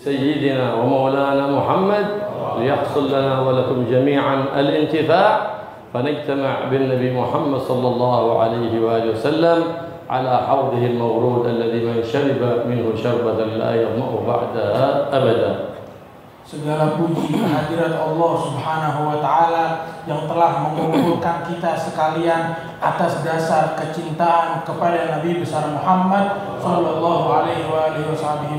سيدنا ومولانا محمد ليحصل لنا ولكم جميعا الانتفاع فنجتمع بالنبي محمد صلى الله عليه وآله وسلم على حوضه المورود الذي من شرب منه شربة لا يظمأ بعدها أبدا. Segala puji kehadirat Allah Subhanahu wa Ta'ala yang telah mengumpulkan kita sekalian atas dasar kecintaan kepada Nabi besar Muhammad sallallahu alaihi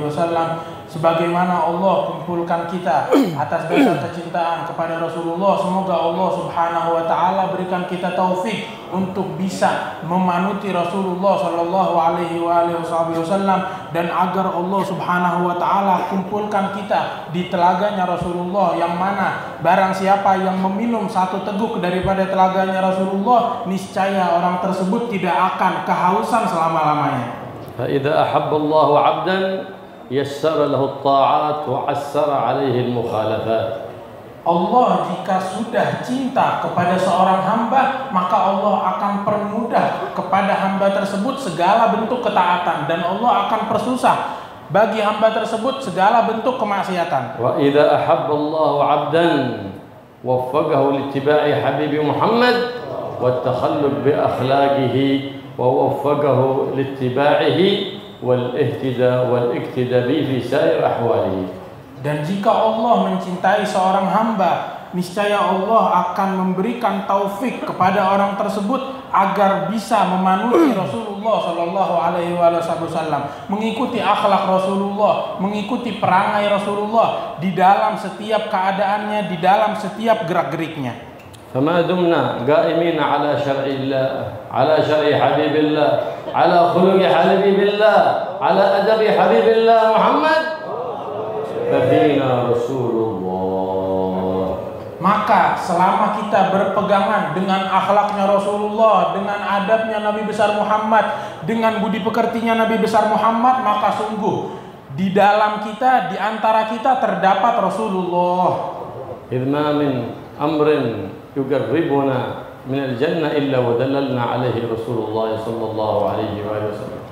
wasallam, sebagaimana Allah kumpulkan kita atas dasar kecintaan kepada Rasulullah. Semoga Allah Subhanahu wa Ta'ala berikan kita taufik untuk bisa memanuti Rasulullah sallallahu alaihi wasallam, dan agar Allah Subhanahu wa Ta'ala kumpulkan kita di telaganya Rasulullah, yang mana barang siapa yang meminum satu teguk daripada telaganya Rasulullah, niscaya orang tersebut tidak akan kehausan selama-lamanya. فإذا أحب الله عبدا يسر له الطاعات وعسر عليه المخالفات. Allah jika sudah cinta kepada seorang hamba, maka Allah akan permudah kepada hamba tersebut segala bentuk ketaatan, dan Allah akan persusah bagi hamba tersebut segala bentuk kemaksiatan. وإذا أحب الله عبدا وفقه لاتباع حبيب محمد والتخلق بأخلاقه ووفقه لاتباعه والاقتداء به في سائر أحواله. Dan jika Allah mencintai seorang hamba, niscaya Allah akan memberikan taufik kepada orang tersebut agar bisa memanuti Rasulullah sallallahu alaihi wasallam, mengikuti akhlak Rasulullah, mengikuti perangai Rasulullah di dalam setiap keadaannya, di dalam setiap gerak-geriknya. فما دمنا قائمين على شرع الله، على شرع حبيب الله، على خلق حبيب الله، على أدب حبيب الله محمد، ففينا رسول الله. Maka selama kita berpegangan dengan akhlaknya Rasulullah, dengan adabnya Nabi besar Muhammad, dengan budi pekertinya Nabi besar Muhammad, maka sungguh di dalam kita, di antara kita terdapat Rasulullah. إذ ما من أمر يقربنا من الجنة إلا ودللنا عليه رسول الله صلى الله عليه وسلم.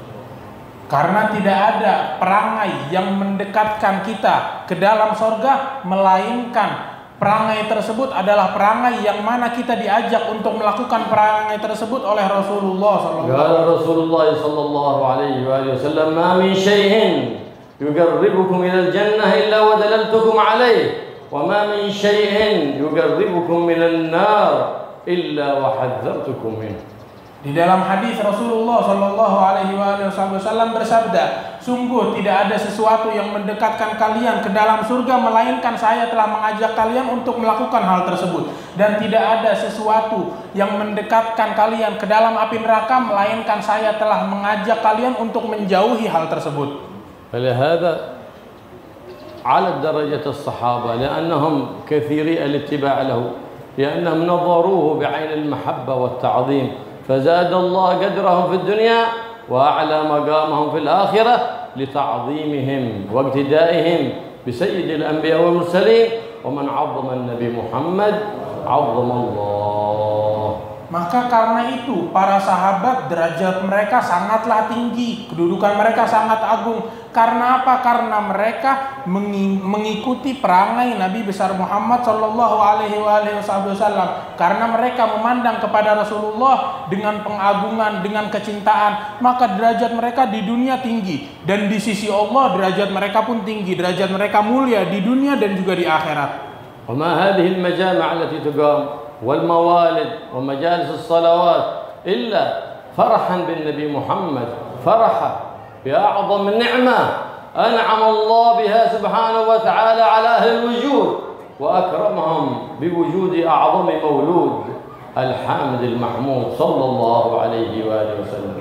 Karena tidak ada perangai yang mendekatkan kita ke dalam sorga, melainkan perangai tersebut adalah perangai yang mana kita diajak untuk melakukan perangai tersebut oleh Rasulullah sallallahu alaihi wasallam, "Ma min syai'in yuqarribukum ila al-jannah illa wa dalaltukum alaihi. وما من شيء يقربكم من النار إلا وحذرتكم منه." Di dalam hadis Rasulullah sallallahu alaihi wasallam bersabda, sungguh tidak ada sesuatu yang mendekatkan kalian ke dalam surga melainkan saya telah mengajak kalian untuk melakukan hal tersebut, dan tidak ada sesuatu yang mendekatkan kalian ke dalam api neraka melainkan saya telah mengajak kalian untuk menjauhi hal tersebut. فلهذا على درجة الصحابة لأنهم كثيري الاتباع له، لأنهم نظروه بعين المحبة والتعظيم، فزاد الله قدرهم في الدنيا وأعلى مقامهم في الآخرة لتعظيمهم واقتدائهم بسيد الأنبياء والمرسلين، ومن عظم النبي محمد عظم الله. Maka karena itu para sahabat derajat mereka sangatlah tinggi, kedudukan mereka sangat agung. Karena apa? Karena mereka mengikuti perangai Nabi besar Muhammad sallallahu alaihi wasallam. Karena mereka memandang kepada Rasulullah dengan pengagungan, dengan kecintaan, maka derajat mereka di dunia tinggi, dan di sisi Allah derajat mereka pun tinggi, derajat mereka mulia di dunia dan juga di akhirat. وما هذه المجامع التي تقام والموالد ومجالس الصلوات إلا فرحا بالنبي محمد، فرحا بأعظم النعمة أنعم الله بها سبحانه وتعالى على أهل الوجود، وأكرمهم بوجود أعظم مولود الحامد المحمود صلى الله عليه وآله وسلم.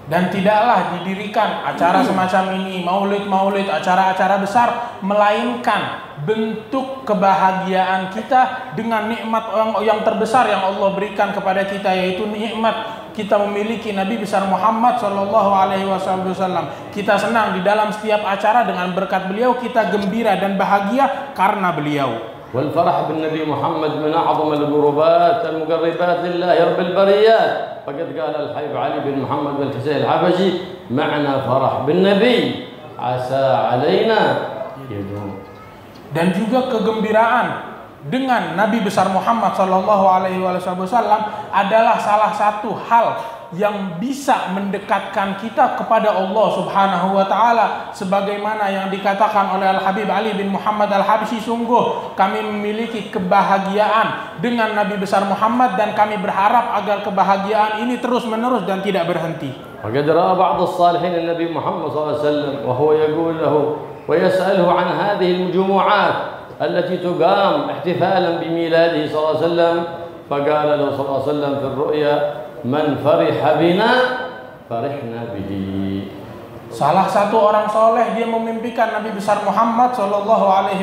Dan tidaklah didirikan acara semacam ini, maulid-maulid, acara-acara besar, melainkan bentuk kebahagiaan kita dengan nikmat yang terbesar yang Allah berikan kepada kita, yaitu nikmat kita memiliki Nabi besar Muhammad sallallahu alaihi wasallam. Kita senang di dalam setiap acara dengan berkat beliau, kita gembira dan bahagia karena beliau. والفرح بالنبي محمد من أعظم القربات المقربات لله رب البريات، فقد قال الحبيب علي بن محمد بن الحسين الحبشي: معنى فرح بالنبي عسى علينا Dan juga kegembiraan dengan Nabi besar Muhammad Sallallahu Alaihi Wasallam adalah salah satu hal yang bisa mendekatkan kita kepada Allah Subhanahu wa taala, sebagaimana yang dikatakan oleh Al-Habib Ali bin Muhammad Al-Habsyi, sungguh kami memiliki kebahagiaan dengan Nabi besar Muhammad dan kami berharap agar kebahagiaan ini terus-menerus dan tidak berhenti. وقد رأى بعض الصالحين النبي محمد صلى الله عليه وسلم وهو يقول له ويسأله عن هذه الجمعات التي تقام احتفالا بميلاده صلى الله عليه وسلم، فقال له صلى الله عليه وسلم في الرؤيا من فرح بنا فرحنا به. Salah satu orang soleh dia memimpikan Nabi besar Muhammad Sallallahu Alaihi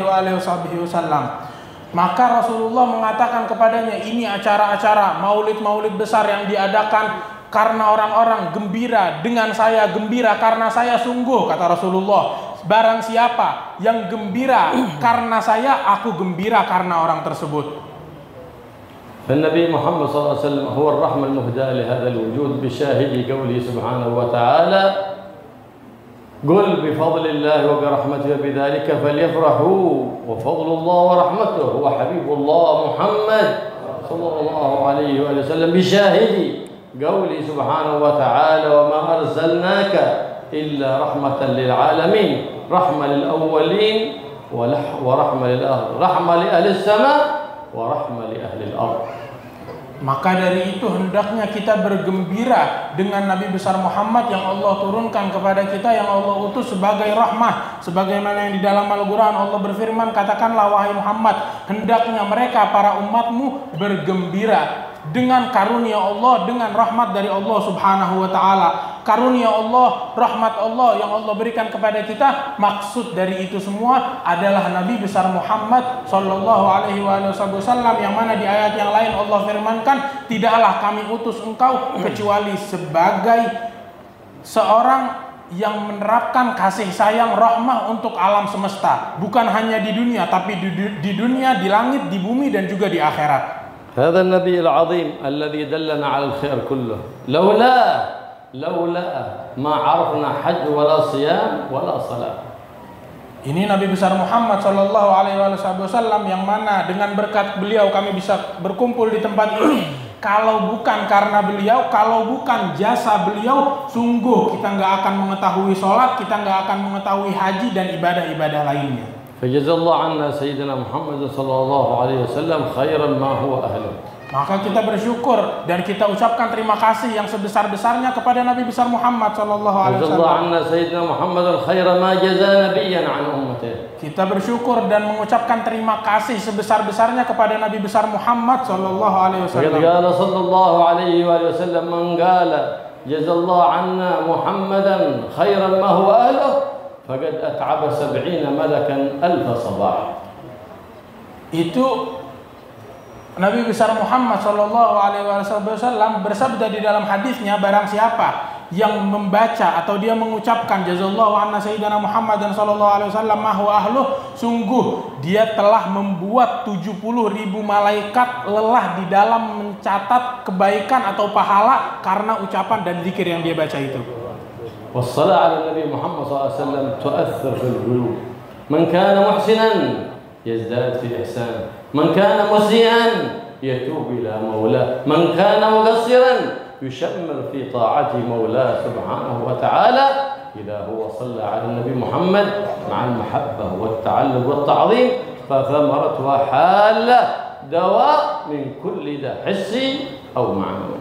Wasallam. Maka Rasulullah mengatakan kepadanya, ini acara-acara maulid-maulid besar yang diadakan karena orang-orang gembira dengan saya, gembira karena saya. Sungguh, kata Rasulullah, barang siapa yang gembira karena saya, aku gembira karena orang tersebut. فالنبي محمد صلى الله عليه وسلم هو الرحمة المهداة لهذا الوجود بشاهد قوله سبحانه وتعالى قل بفضل الله وبرحمته بذلك فليفرحوا وفضل الله ورحمته هو حبيب الله محمد صلى الله عليه وسلم بشاهد قوله سبحانه وتعالى وما أرسلناك إلا رحمة للعالمين، رحمة للأولين ورحمة للآخرين، رحمة لأهل السماء ورحمة لأهل الأرض. Maka dari itu hendaknya kita bergembira dengan Nabi besar Muhammad yang Allah turunkan kepada kita, yang Allah utus sebagai rahmah, sebagaimana yang di dalam Al-Quran Allah berfirman, katakanlah wahai Muhammad, hendaknya mereka para umatmu bergembira dengan karunia Allah, dengan rahmat dari Allah Subhanahu wa taala. Karunia Allah, rahmat Allah yang Allah berikan kepada kita, maksud dari itu semua adalah Nabi besar Muhammad Sallallahu Alaihi Wasallam, yang mana di ayat yang lain Allah firmankan, tidaklah kami utus engkau kecuali sebagai seorang yang menerapkan kasih sayang rahmah untuk alam semesta, bukan hanya di dunia, tapi di dunia, di langit, di bumi, dan juga di akhirat. هذا النبي العظيم الذي دلنا على الخير كله لولا ما عرفنا حج ولا صيام ولا صلاة. Ini Nabi besar Muhammad Sallallahu Alaihi Wasallam yang mana dengan berkat beliau kami bisa berkumpul di tempat ini. Kalau bukan karena beliau, kalau bukan jasa beliau, sungguh kita nggak akan mengetahui sholat, kita nggak akan mengetahui haji dan ibadah-ibadah lainnya. فجزا الله عنا سيدنا محمد صلى الله عليه وسلم خيرا ما هو أهله. Maka kita bersyukur dan kita ucapkan terima kasih yang sebesar-besarnya kepada Nabi besar Muhammad Sallallahu Alaihi Wasallam. جزا الله عنا سيدنا محمد الخير ما جزا نبيا عن أمته. Kita bersyukur dan mengucapkan terima kasih sebesar-besarnya kepada Nabi besar Muhammad Sallallahu Alaihi Wasallam. قال صلى الله عليه وسلم من قال جزا الله عنا محمدا خيرا ما هو أهله فقد أتعب 70 ملكا ألف صباح. Itu Nabi besar Muhammad Sallallahu Alaihi Wasallam bersabda di dalam hadisnya, barang siapa yang membaca atau dia mengucapkan jazallahu anna sayyidina Muhammad dan sallallahu alaihi wasallam mahu ahluh, sungguh dia telah membuat 70.000 malaikat lelah di dalam mencatat kebaikan atau pahala karena ucapan dan zikir yang dia baca itu. والصلاة على النبي محمد صلى الله عليه وسلم تؤثر في القلوب. من كان محسنا يزداد في إحسان، من كان مسيئا يتوب إلى مولاه، من كان مقصرا يشمر في طاعة مولاه سبحانه وتعالى. إذا هو صلى على النبي محمد مع المحبة والتعلق والتعظيم فثمرتها حالة دواء من كل داء حسي أو معنوي.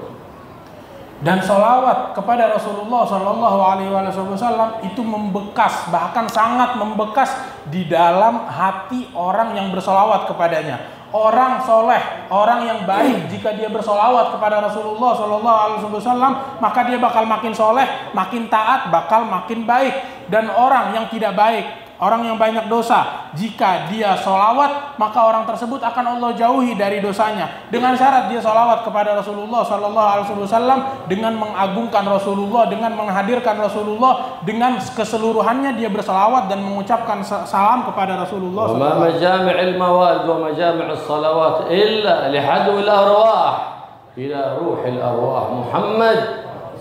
Dan sholawat kepada Rasulullah Sallallahu Alaihi Wasallam itu membekas, bahkan sangat membekas di dalam hati orang yang bersolawat kepadanya. Orang soleh, orang yang baik, jika dia bersolawat kepada Rasulullah Sallallahu Alaihi Wasallam, maka dia bakal makin soleh, makin taat, bakal makin baik. Dan orang yang tidak baik, orang yang banyak dosa, jika dia solawat, maka orang tersebut akan Allah jauhi dari dosanya. Dengan syarat dia solawat kepada Rasulullah Sallallahu Alaihi Wasallam dengan mengagungkan Rasulullah, dengan menghadirkan Rasulullah, dengan keseluruhannya dia bersolawat dan mengucapkan salam kepada Rasulullah. وما مجامع الموالد ومجامع الصلوات إلا لحدو الأرواح إلى روح الأرواح محمد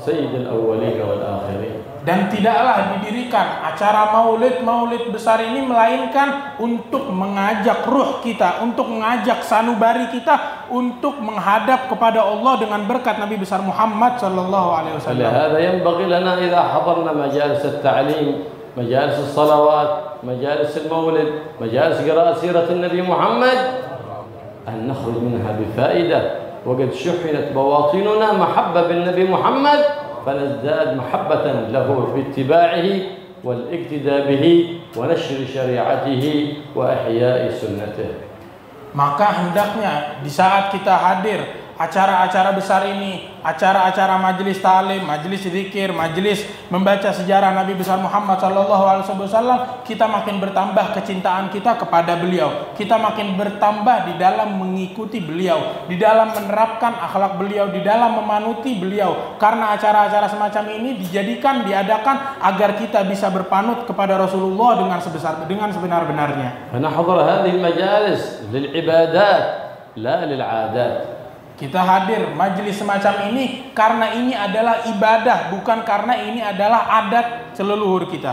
سيد الأولين والآخرين. Dan tidaklah didirikan acara maulid besar ini melainkan untuk mengajak ruh kita, untuk mengajak sanubari kita untuk menghadap kepada Allah dengan berkat Nabi besar Muhammad sallallahu alaihi wasallam. لهذا ينبغي لنا إذا حضرنا مجالس التعليم، مجالس الصلوات، مجالس المولد، مجالس قراءة سيرة النبي محمد أن نخرج منها بفائدة، وقد شحنت بواطننا محبة بالنبي محمد، فنزداد محبة له باتباعه والاقتداء به ونشر شريعته وإحياء سنته. Maka hendaknya di saat kita hadir acara-acara besar ini, acara-acara majelis ta'lim, majelis zikir, majelis membaca sejarah Nabi besar Muhammad sallallahu alaihi wasallam, kita makin bertambah kecintaan kita kepada beliau. Kita makin bertambah di dalam mengikuti beliau, di dalam menerapkan akhlak beliau, di dalam memanuti beliau. Karena acara-acara semacam ini diadakan agar kita bisa berpanut kepada Rasulullah dengan sebenar-benarnya. فنحضر هذه المجالس للعبادات لا للعادات. Kita hadir majelis semacam ini karena ini adalah ibadah, bukan karena ini adalah adat seleluhur kita.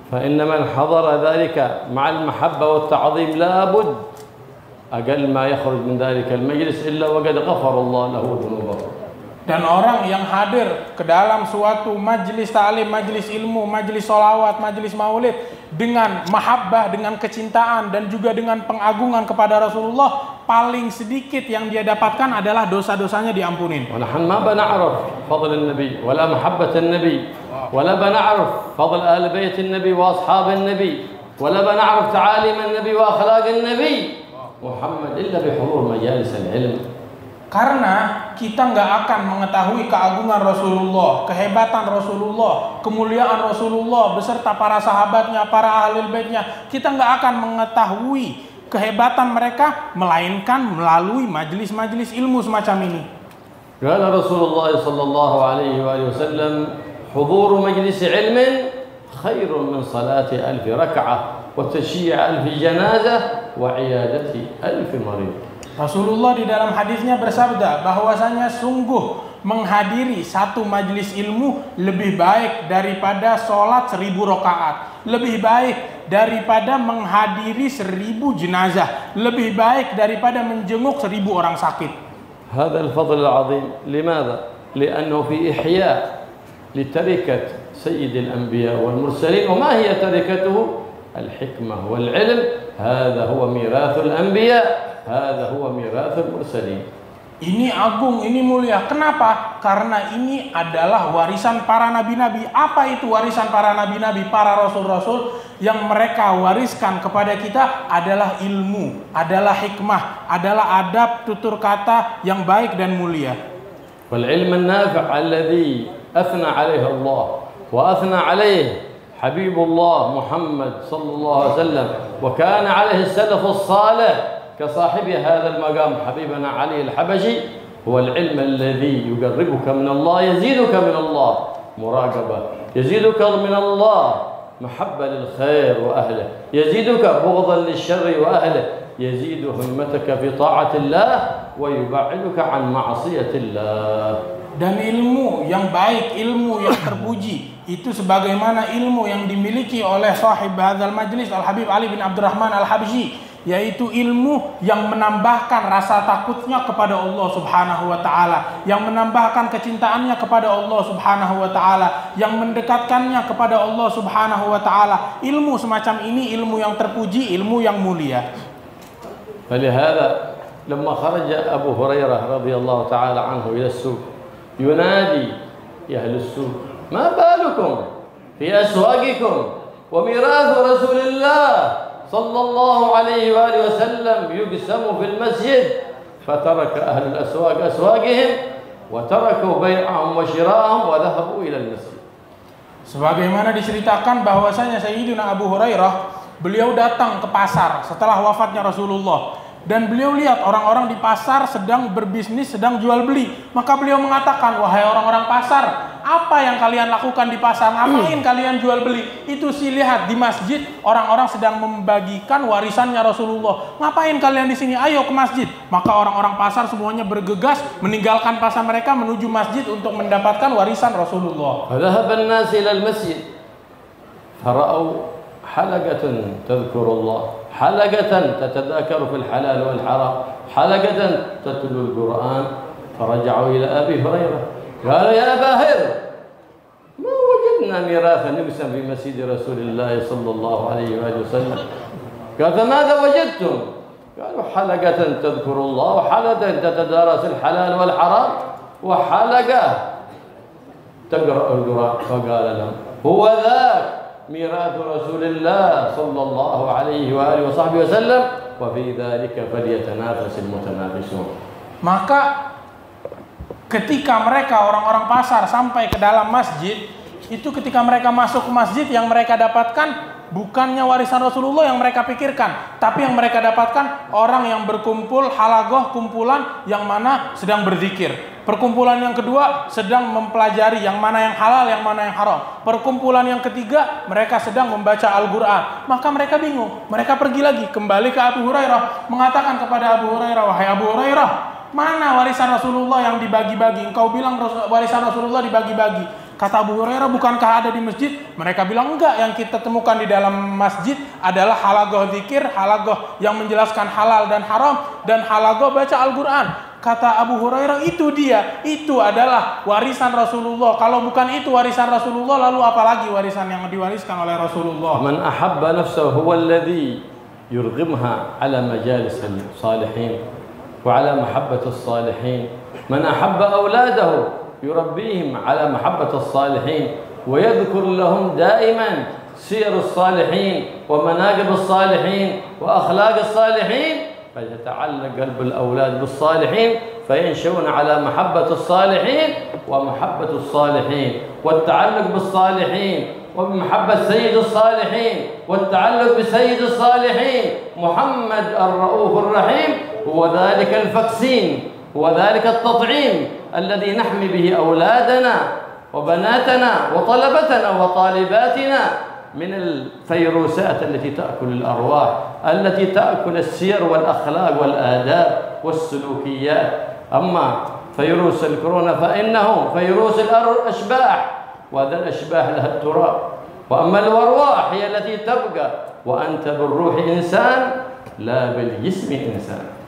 فإن من حضر ذلك مع المحبة والتعظيم لا بد أقل ما يخرج من ذلك المجلس إلا وقد غفر الله له ذنوبه. Dan orang yang hadir ke dalam suatu majelis ta'lim, majelis ilmu, majelis sholawat, majelis maulid dengan mahabbah, dengan kecintaan dan juga dengan pengagungan kepada Rasulullah, paling sedikit yang dia dapatkan adalah dosa-dosanya diampunin. ونحن ما بنعرف فضل النبي ولا محبة النبي ولا بنعرف فضل آل بيت النبي وأصحاب النبي ولا بنعرف تعاليم النبي وأخلاق النبي محمد إلا بحضور مجالس العلم. Karena kita nggak akan mengetahui keagungan Rasulullah, kehebatan Rasulullah, kemuliaan Rasulullah beserta para sahabatnya, para ahlul baitnya. Kita nggak akan mengetahui kehebatan mereka melainkan melalui majelis-majelis ilmu semacam ini. قال رسول الله صلى الله عليه وآله وسلم حضور مجلس علم خير من صلاة 1000 ركعة وتشييع 1000 جنازة وعيادة 1000 مريض. Rasulullah di dalam hadisnya bersabda bahwasanya sungguh menghadiri satu majelis ilmu lebih baik daripada sholat 1000 rakaat, lebih baik daripada menghadiri 1000 jenazah, lebih baik daripada menjenguk 1000 orang sakit. هذا الفضل العظيم لماذا؟ لأنه في إحياء لتركة سيد الأنبياء والمرسلين. وما هي تركته؟ الحكمة والعلم. هذا هو ميراث الأنبياء، هذا هو ميراث المرسلين. Ini agung, ini mulia. Kenapa? Karena ini adalah warisan para nabi-nabi. Apa itu warisan para nabi-nabi, para rasul-rasul? Yang mereka wariskan kepada kita adalah ilmu, adalah hikmah, adalah adab tutur kata yang baik dan mulia. والعلم النافع الذي أثنى عليه الله وأثنى عليه حبيب الله محمد صلى الله عليه وسلم وكان عليه السلف الصالح كصاحب هذا المقام حبيبنا علي الحبشي، هو العلم الذي يقربك من الله، يزيدك من الله مراقبة، يزيدك من الله محبة للخير وأهله، يزيدك بغضا للشر وأهله، يزيد همتك في طاعة الله ويبعدك عن معصية الله. Dan ilmu yang baik, ilmu yang terpuji itu sebagaimana ilmu yang dimiliki oleh sahib hadzal majlis Al-Habib Ali bin Abdurrahman Al-Habsyi, yaitu ilmu yang menambahkan rasa takutnya kepada Allah Subhanahu wa taala, yang menambahkan kecintaannya kepada Allah Subhanahu wa taala, yang mendekatkannya kepada Allah Subhanahu wa taala. Ilmu semacam ini ilmu yang terpuji, ilmu yang mulia. فلهذا لما خرج أبو هريرة رضي الله تعالى عنه إلى السوق ينادي يا أهل السوق ما بالكم في أسواقكم وميراث رسول الله صلى الله عليه وآله وسلم يقسم في المسجد، فترك أهل الأسواق أسواقهم وتركوا بيعهم وشراءهم وذهبوا إلى المسجد. Sebagaimana diceritakan bahwasanya Sayyidina Abu Hurairah, beliau datang ke pasar setelah wafatnya Rasulullah dan beliau lihat orang-orang di pasar sedang berbisnis, sedang jual beli. Maka beliau mengatakan, wahai orang-orang pasar, Apa yang kalian lakukan di pasar? Ngapain kalian jual beli? Itu sih lihat di masjid orang-orang sedang membagikan warisannya Rasulullah. Ngapain kalian di sini? Ayo ke masjid. Maka orang-orang pasar semuanya bergegas meninggalkan pasar mereka menuju masjid untuk mendapatkan warisan Rasulullah. فذهب الناس إلى المسجد فرأوا حلقة تذكر الله، حلقة تتذاكر في الحلال والحرام، حلقة تتلو القرآن. فرجعوا إلى أبي هريرة قالوا يا أبا هريرة ما وجدنا ميراثا يقسم في مسجد رسول الله صلى الله عليه وآله وسلم. قال فماذا وجدتم؟ قالوا حلقة تذكر الله وحلقة تتدارس الحلال والحرام وحلقة تقرأ القرآن. فقال لهم هو ذاك ميراث رسول الله صلى الله عليه وآله وصحبه وسلم وفي ذلك فليتنافس المتنافسون. Maka ketika mereka orang-orang pasar sampai ke dalam masjid, itu ketika mereka masuk ke masjid yang mereka dapatkan bukannya warisan Rasulullah yang mereka pikirkan, tapi yang mereka dapatkan orang yang berkumpul halagoh, kumpulan yang mana sedang berzikir. Perkumpulan yang kedua sedang mempelajari yang mana yang halal, yang mana yang haram. Perkumpulan yang ketiga mereka sedang membaca Al-Quran. Maka mereka bingung. Mereka pergi lagi kembali ke Abu Hurairah, mengatakan kepada Abu Hurairah, wahai Abu Hurairah, mana warisan Rasulullah yang dibagi-bagi? Engkau bilang warisan Rasulullah dibagi-bagi. Kata Abu Hurairah, bukankah ada di masjid? Mereka bilang enggak, yang kita temukan di dalam masjid adalah halagoh zikir, halagoh yang menjelaskan halal dan haram, dan halagoh baca Al-Quran. Kata Abu Hurairah, itu dia, itu adalah warisan Rasulullah. Kalau bukan itu warisan Rasulullah, lalu apalagi warisan yang diwariskan oleh Rasulullah? Man ahabba nafsahu huwa alladhi yurghimha ala majalis al-salihin wa ala mahabbati as-salihin. Man ahabba awladahu يربيهم على محبة الصالحين ويذكر لهم دائما سير الصالحين ومناقب الصالحين وأخلاق الصالحين فيتعلق قلب الأولاد بالصالحين فينشؤون على محبة الصالحين ومحبة الصالحين والتعلق بالصالحين وبمحبة سيد الصالحين والتعلق بسيد الصالحين محمد الرؤوف الرحيم. هو ذلك الفاكسين وذلك التطعيم الذي نحمي به أولادنا وبناتنا وطلبتنا وطالباتنا من الفيروسات التي تأكل الأرواح، التي تأكل السير والأخلاق والآداب والسلوكيات. أما فيروس الكورونا فإنه فيروس الأشباح، وهذا الأشباح لها التراب، وأما الأرواح هي التي تبقى، وأنت بالروح إنسان لا بالجسم إنسان.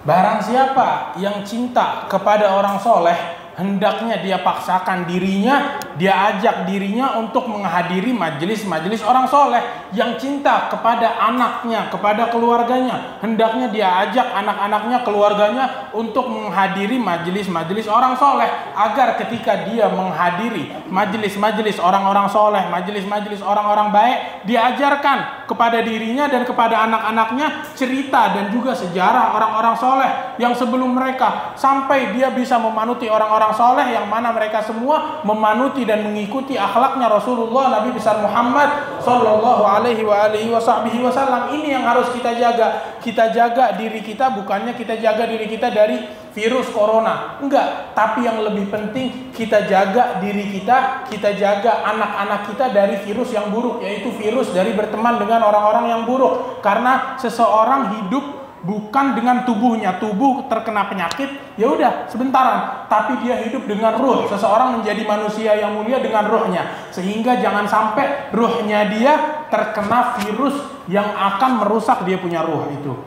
Barang siapa yang cinta kepada orang soleh, hendaknya dia paksakan dirinya, dia ajak dirinya untuk menghadiri majelis-majelis orang soleh. Yang cinta kepada anaknya, kepada keluarganya, hendaknya dia ajak anak-anaknya, keluarganya untuk menghadiri majelis-majelis orang soleh, agar ketika dia menghadiri majelis-majelis orang-orang soleh, majelis-majelis orang-orang baik, diajarkan kepada dirinya dan kepada anak-anaknya cerita dan juga sejarah orang-orang soleh yang sebelum mereka, sampai dia bisa memanuti orang-orang soleh yang mana mereka semua memanuti dan mengikuti akhlaknya Rasulullah Nabi besar Muhammad sallallahu alaihi wasallam. Ini yang harus kita jaga. Kita jaga diri kita, bukannya kita jaga diri kita dari virus corona, enggak, tapi yang lebih penting kita jaga diri kita jaga anak-anak kita dari virus yang buruk, yaitu virus dari berteman dengan orang-orang yang buruk. Karena seseorang hidup bukan dengan tubuhnya, tubuh terkena penyakit, ya udah sebentaran, tapi dia hidup dengan ruh. Seseorang menjadi manusia yang mulia dengan ruhnya, sehingga jangan sampai ruhnya dia terkena virus yang akan merusak dia punya ruh itu.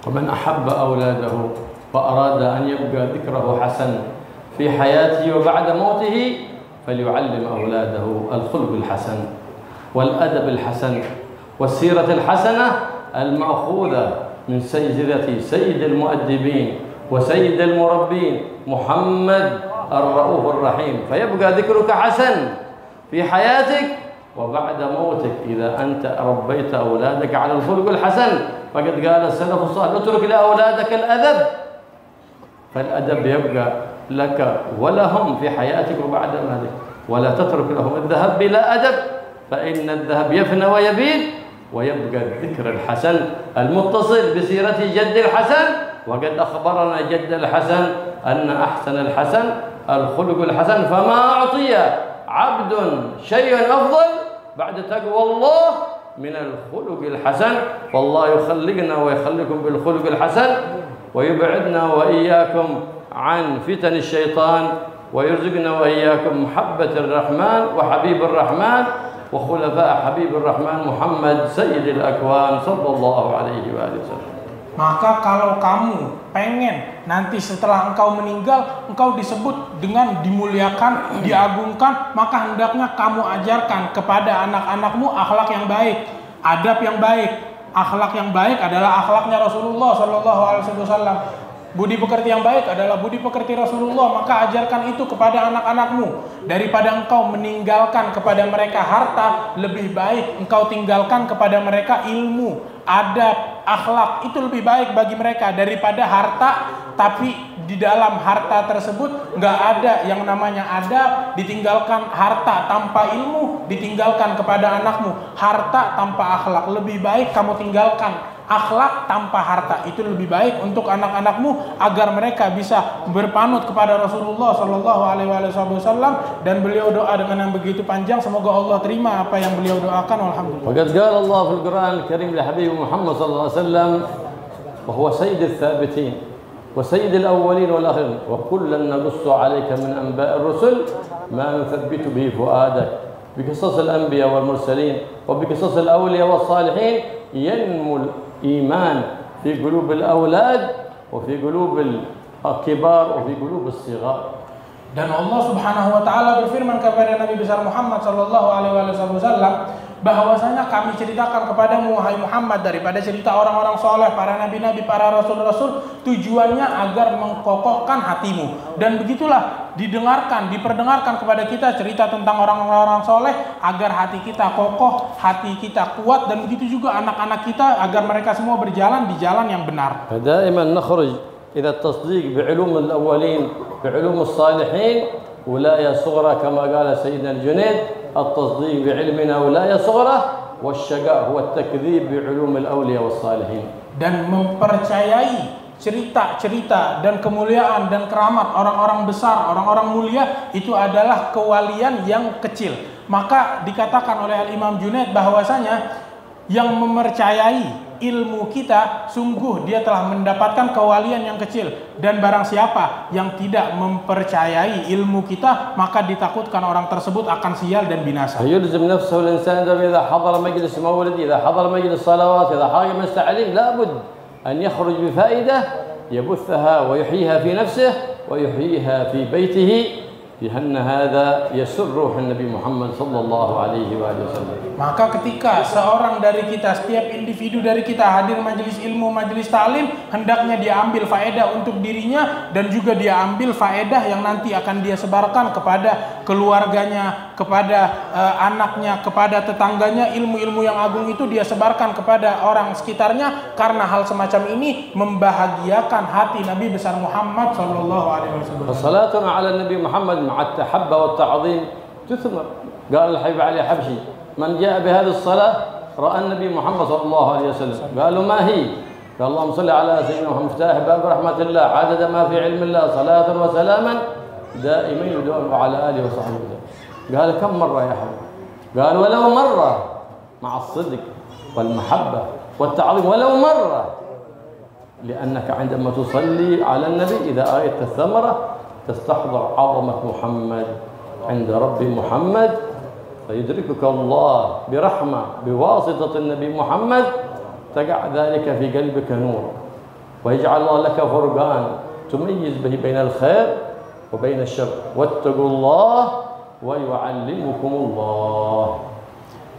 ومن أحب أولاده وأراد أن يبقى ذكره حسن في حياته وبعد موته فليعلم أولاده الخلق الحسن والأدب الحسن والسيرة الحسنة المأخوذة من سيد المؤدبين وسيد المربين محمد الرؤوف الرحيم، فيبقى ذكرك حسن في حياتك وبعد موتك إذا أنت ربيت أولادك على الخلق الحسن. فقد قال السلف الصالح اترك لأولادك الأدب، فالأدب يبقى لك ولهم في حياتك وبعد مالك، ولا تترك لهم الذهب بلا أدب، فإن الذهب يفنى ويبيد ويبقى الذكر الحسن المتصل بسيرة جد الحسن. وقد أخبرنا جد الحسن أن أحسن الحسن الخلق الحسن. فما أعطي عبد شيئا أفضل بعد تقوى الله من الخلق الحسن. فالله يخلقنا ويخلقكم بالخلق الحسن ويبعدنا وإياكم عن فتن الشيطان ويرزقنا وإياكم محبة الرحمن وحبيب الرحمن وخلفاء حبيب الرحمن محمد سيد الأكوان صلى الله عليه وآله وسلم. Maka kalau kamu pengen nanti setelah engkau meninggal, engkau disebut dengan dimuliakan, diagungkan, maka hendaknya kamu ajarkan kepada anak-anakmu akhlak yang baik, adab yang baik. Akhlak yang baik adalah akhlaknya Rasulullah Sallallahu Alaihi Wasallam. Budi pekerti yang baik adalah budi pekerti Rasulullah. Maka ajarkan itu kepada anak-anakmu. Daripada engkau meninggalkan kepada mereka harta, lebih baik engkau tinggalkan kepada mereka ilmu, adab, akhlak. Itu lebih baik bagi mereka daripada harta, tapi di dalam harta tersebut nggak ada yang namanya adab. Ditinggalkan harta tanpa ilmu, ditinggalkan kepada anakmu harta tanpa akhlak. Lebih baik kamu tinggalkan akhlak tanpa harta. Itu lebih baik untuk anak-anakmu agar mereka bisa berpanut kepada Rasulullah Sallallahu Alaihi Wasallam. Dan beliau doa dengan yang begitu panjang, semoga Allah terima apa yang beliau doakan. Alhamdulillah. وقد قال الله في القرآن الكريم لحبيب محمد صلى الله عليه وسلم وهو سيد الثابتين وسيد الأولين والآخرين وكلا نقص عليك من أنباء الرسل ما نثبت به فؤادك بقصص الأنبياء والمرسلين وبقصص الأولياء والصالحين ينمو الإيمان في قلوب الأولاد وفي قلوب الكبار وفي قلوب الصغار. Dan Allah Subhanahu wa taala berfirman kepada Nabi besar Muhammad sallallahu alaihi wasallam bahwasanya kami ceritakan kepadamu wahai Muhammad daripada cerita orang-orang soleh, para nabi-nabi, para rasul-rasul, tujuannya agar mengkokohkan hatimu. Dan begitulah diperdengarkan kepada kita cerita tentang orang-orang soleh agar hati kita kokoh, hati kita kuat, dan begitu juga anak-anak kita agar mereka semua berjalan di jalan yang benar. دائما نخرج إلى التصديق بعلوم الأولين بعلوم الصالحين ولاية صغرى كما قال سيدنا الجنيد التصديق بعلمنا ولاية صغرى والشقاء هو التكذيب بعلوم الأولياء والصالحين. Dan mempercayai cerita-cerita dan kemuliaan dan keramat orang-orang besar, orang-orang mulia itu adalah kewalian yang kecil. Maka dikatakan oleh Al-Imam Junaid bahwasanya yang mempercayai ilmu kita sungguh dia telah mendapatkan kewalian yang kecil, dan barang siapa yang tidak mempercayai ilmu kita maka ditakutkan orang tersebut akan sial dan binasa. يلزم نفسه الإنسان إذا حضر مجلس مولد إذا حضر مجلس صلوات إذا حضر مجلس تعليم لابد أن يخرج بفائدة يبثها ويحييها في نفسه ويحييها في بيته لأن هذا يسر روح النبي محمد صلى الله عليه وآله وسلم. Maka ketika seorang dari kita, setiap individu dari kita hadir majelis ilmu, majelis ta'lim, hendaknya dia ambil faedah untuk dirinya dan juga dia ambil faedah yang nanti akan dia sebarkan kepada keluarganya, kepada anaknya, kepada tetangganya. Ilmu-ilmu yang agung itu dia sebarkan kepada orang sekitarnya, karena hal semacam ini membahagiakan hati Nabi besar Muhammad sallallahu alaihi wasallam. Salatuna ala Nabi Muhammad مع التحبة والتعظيم تثمر. قال الحبيب علي حبشي من جاء بهذه الصلاة رأى النبي محمد صلى الله عليه وسلم. قالوا ما هي؟ قال اللهم صل على سيدنا محمد مفتاح باب رحمة الله عدد ما في علم الله صلاة وسلاما دائمين ودوما على آله وصحبه وسلم. قال كم مرة يا حبيبي؟ قال ولو مرة مع الصدق والمحبة والتعظيم ولو مرة، لأنك عندما تصلي على النبي إذا آيت الثمرة تستحضر عظمة محمد عند رب محمد فيدركك الله برحمة بواسطة النبي محمد تقع ذلك في قلبك نور ويجعل الله لك فرقان تميز به بين الخير وبين الشر واتقوا الله ويعلمكم الله.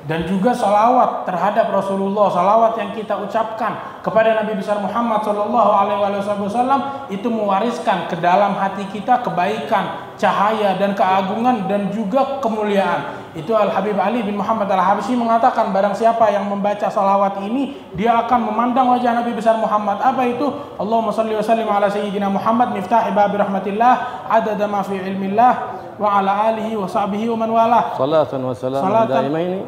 Dan juga salawat terhadap Rasulullah, salawat yang kita ucapkan kepada Nabi besar Muhammad sallallahu alaihi wasallam itu mewariskan ke dalam hati kita kebaikan, cahaya dan keagungan dan juga kemuliaan. Itu Al-Habib Ali bin Muhammad Al-Habsyi mengatakan barang siapa yang membaca salawat ini dia akan memandang wajah Nabi besar Muhammad. Apa itu? Allahumma shalli wa sallim ala sayyidina Muhammad miftahi bab rahmatillah adada ma fi ilmillah wa ala alihi wa sahbihi wa man walah. Salatan wa salaman daimaini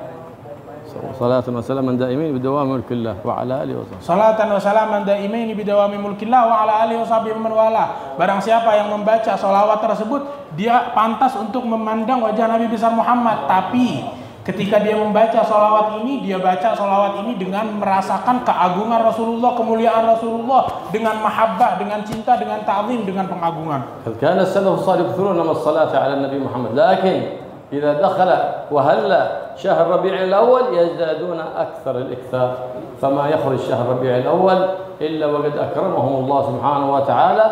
Salatan wa salaman daimin bidawami mulkillah wa ala alihi wa sahbihi. Salatan wa salaman daimaini bidawami mulkillah wa ala alihi wa sahbihi man wala. Barang siapa yang membaca salawat tersebut, dia pantas untuk memandang wajah Nabi besar Muhammad. Tapi ketika dia membaca salawat ini, dia baca salawat ini dengan merasakan keagungan Rasulullah, kemuliaan Rasulullah, dengan mahabbah, dengan cinta, dengan ta'zim, dengan pengagungan. Karena salaf salih yukthiruna min as-salati ala Nabi Muhammad. Lakin إذا دخل وهل شهر ربيع الأول يزدادون أكثر الإكثار فما يخرج شهر ربيع الأول إلا وقد أكرمهم الله سبحانه وتعالى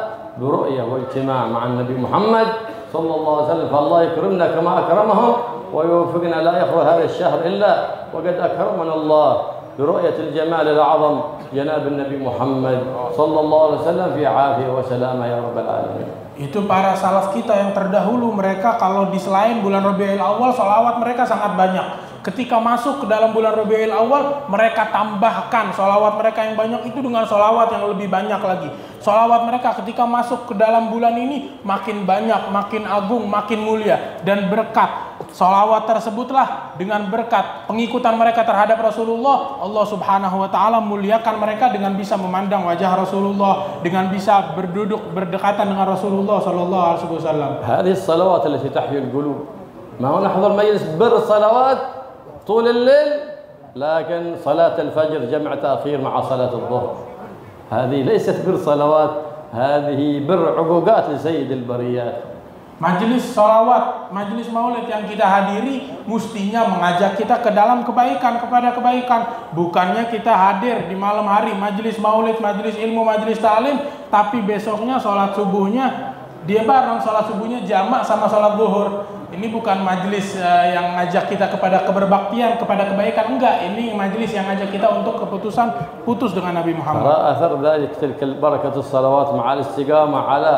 برؤية واجتماع مع النبي محمد صلى الله عليه وسلم فالله يكرمنا كما أكرمهم ويوفقنا لا يخرج هذا الشهر إلا وقد أكرمنا الله برؤية الجمال الأعظم جناب النبي محمد صلى الله عليه وسلم في عافية وسلامة يا رب العالمين. Itu para salaf kita yang terdahulu, mereka kalau di selain bulan Rabiul Awal, sholawat mereka sangat banyak. Ketika masuk ke dalam bulan Rabiul Awal, mereka tambahkan sholawat mereka yang banyak itu dengan sholawat yang lebih banyak lagi. Sholawat mereka ketika masuk ke dalam bulan ini makin banyak, makin agung, makin mulia. Dan berkat sholawat tersebutlah, dengan berkat pengikutan mereka terhadap Rasulullah, Allah subhanahu wa ta'ala muliakan mereka dengan bisa memandang wajah Rasulullah, dengan bisa berduduk berdekatan dengan Rasulullah sallallahu alaihi wasallam. هذه الصلوات التي تحيي القلوب ما هو نحضر مجلس بر صلوات طول الليل لكن صلاة الفجر جمع تأخير مع صلاة الظهر هذه ليست بر صلوات هذه بر عقوقات لسيد البريات. Majelis salawat, majelis maulid yang kita hadiri mestinya mengajak kita ke dalam kebaikan, kepada kebaikan. Bukannya kita hadir di malam hari majelis maulid, majelis ilmu, majelis ta'lim, tapi besoknya sholat subuhnya dia bareng, sholat subuhnya jamak sama sholat zuhur. Ini bukan majelis yang ngajak kita kepada keberbaktian, kepada kebaikan. Enggak, ini majelis yang ngajak kita untuk keputusan putus dengan Nabi Muhammad. أثر ذلك تلك بركة الصلوات مع الاستقامة على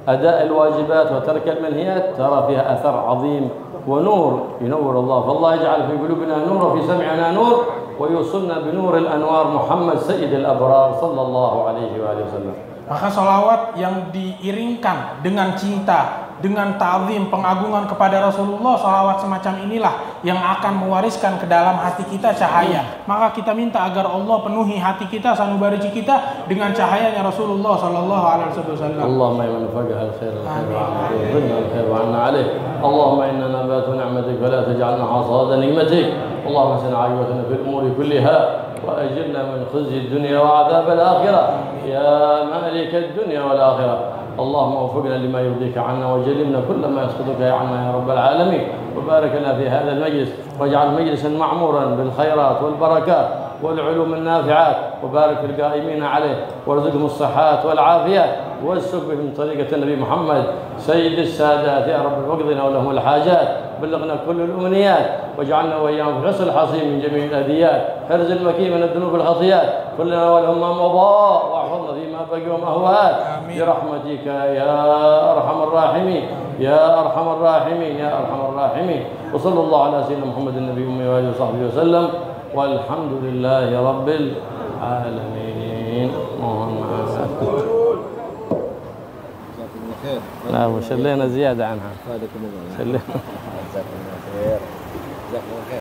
أداء الواجبات وترك المنهيات ترى فيها أثر عظيم ونور ينور الله فالله يجعل في قلوبنا نور وفي سمعنا نور ويوصلنا بنور الأنوار محمد سيد الأبرار صلى الله عليه وآله وسلم. Maka sholawat yang diiringkan dengan cinta, dengan ta'zim, pengagungan kepada Rasulullah, sholawat semacam inilah yang akan mewariskan ke dalam hati kita cahaya. Maka kita minta agar Allah penuhi hati kita, sanubariji kita dengan cahayanya Rasulullah sallallahu alaihi wasallam. Allahumma ya man faqaha al-khair al-khair wa 'anna 'alayh. Allahumma inna nabatu ni'matik wa la taj'alna hasada ni'matik. Allahumma sana 'aqibatana fil umuri kulliha وأجرنا من خزي الدنيا وعذاب الآخرة يا مالك الدنيا والآخرة. اللهم وفقنا لما يرضيك عنا وجلبنا كل ما يسخطك عنا يا رب العالمين وبارك لنا في هذا المجلس واجعل مجلسا معمورا بالخيرات والبركات والعلوم النافعات وبارك في القائمين عليه وارزقهم الصحات والعافيات واسلك بهم طريقة النبي محمد سيد السادات يا رب واقضنا ولهم الحاجات بلغنا كل الأمنيات واجعلنا وإياهم في حسن الحصين من جميع الأذيات حرز المكين من الذنوب والخطيئات كلنا ولهم ما مضى واحفظنا فيما بقي وما هو آت برحمتك يا أرحم الراحمين يا أرحم الراحمين يا أرحم الراحمين وصلى الله على سيدنا محمد النبي وآله وصحبه وسلم والحمد لله رب العالمين. لا وشلينا زيادة عنها.